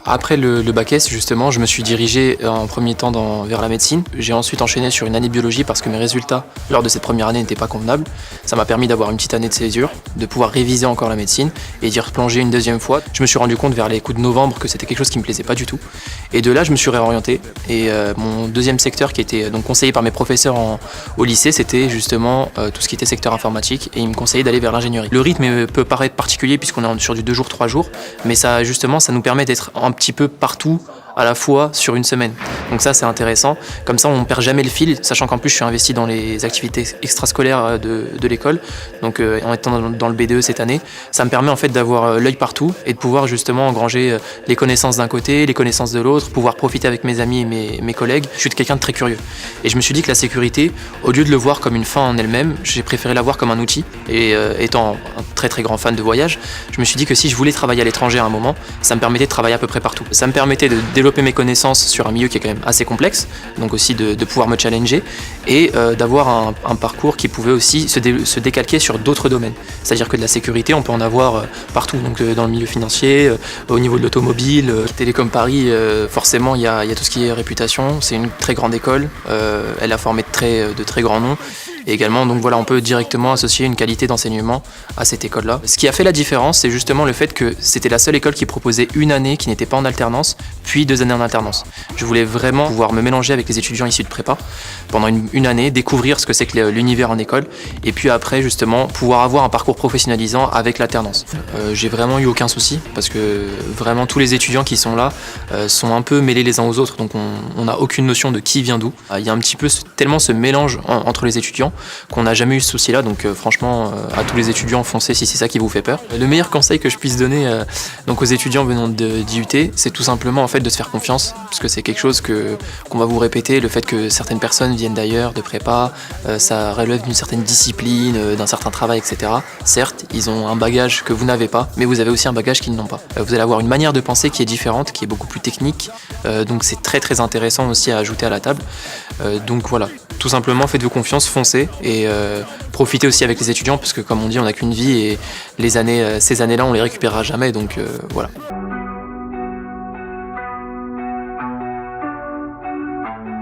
Après le bac S, justement, je me suis dirigé en premier temps vers la médecine. J'ai ensuite enchaîné sur une année de biologie parce que mes résultats lors de cette première année n'étaient pas convenables. Ça m'a permis d'avoir une petite année de césure, de pouvoir réviser encore la médecine et d'y replonger une deuxième fois. Je me suis rendu compte vers les coups de novembre que c'était quelque chose qui me plaisait pas du tout. Et de là, je me suis réorienté. Et mon deuxième secteur, qui était donc conseillé par mes professeurs au lycée, c'était justement tout ce qui était secteur informatique. Et ils me conseillaient d'aller vers l'ingénierie. Le rythme peut paraître particulier puisqu'on est sur du 2 jours, 3 jours, mais ça, justement, ça nous permet d'être un petit peu partout à la fois sur une semaine. Donc ça, c'est intéressant. Comme ça, on ne perd jamais le fil, sachant qu'en plus, je suis investi dans les activités extrascolaires de l'école. Donc en étant dans le BDE cette année, ça me permet en fait d'avoir l'œil partout et de pouvoir justement engranger les connaissances d'un côté, les connaissances de l'autre, pouvoir profiter avec mes amis et mes collègues. Je suis quelqu'un de très curieux. Et je me suis dit que la sécurité, au lieu de le voir comme une fin en elle-même, j'ai préféré la voir comme un outil. Et étant un très très grand fan de voyage, je me suis dit que si je voulais travailler à l'étranger à un moment, ça me permettait de travailler à peu près partout. Ça me permettait de développer mes connaissances sur un milieu qui est quand même assez complexe, donc aussi de pouvoir me challenger et d'avoir un parcours qui pouvait aussi se décalquer sur d'autres domaines. C'est-à-dire que de la sécurité, on peut en avoir partout, donc dans le milieu financier, au niveau de l'automobile, Télécom Paris, forcément il y a tout ce qui est réputation, c'est une très grande école, elle a formé de très grands noms. Et également, donc voilà, on peut directement associer une qualité d'enseignement à cette école-là. Ce qui a fait la différence, c'est justement le fait que c'était la seule école qui proposait une année qui n'était pas en alternance, puis 2 années en alternance. Je voulais vraiment pouvoir me mélanger avec les étudiants issus de prépa pendant une année, découvrir ce que c'est que l'univers en école, et puis après, justement, pouvoir avoir un parcours professionnalisant avec l'alternance. J'ai vraiment eu aucun souci, parce que vraiment tous les étudiants qui sont là sont un peu mêlés les uns aux autres, donc on n'a aucune notion de qui vient d'où. Il y a un petit peu tellement ce mélange entre les étudiants qu'on n'a jamais eu ce souci-là, donc franchement, à tous les étudiants, foncez si c'est ça qui vous fait peur. Le meilleur conseil que je puisse donner donc aux étudiants venant d'IUT, c'est tout simplement en fait de se faire confiance, parce que c'est quelque chose qu'on va vous répéter, le fait que certaines personnes viennent d'ailleurs, de prépa, ça relève d'une certaine discipline, d'un certain travail, etc. Certes, ils ont un bagage que vous n'avez pas, mais vous avez aussi un bagage qu'ils n'ont pas. Vous allez avoir une manière de penser qui est différente, qui est beaucoup plus technique, donc c'est très très intéressant aussi à ajouter à la table. Donc voilà, tout simplement faites-vous confiance, foncez et profitez aussi avec les étudiants parce que comme on dit, on n'a qu'une vie et ces années-là, on les récupérera jamais, donc voilà.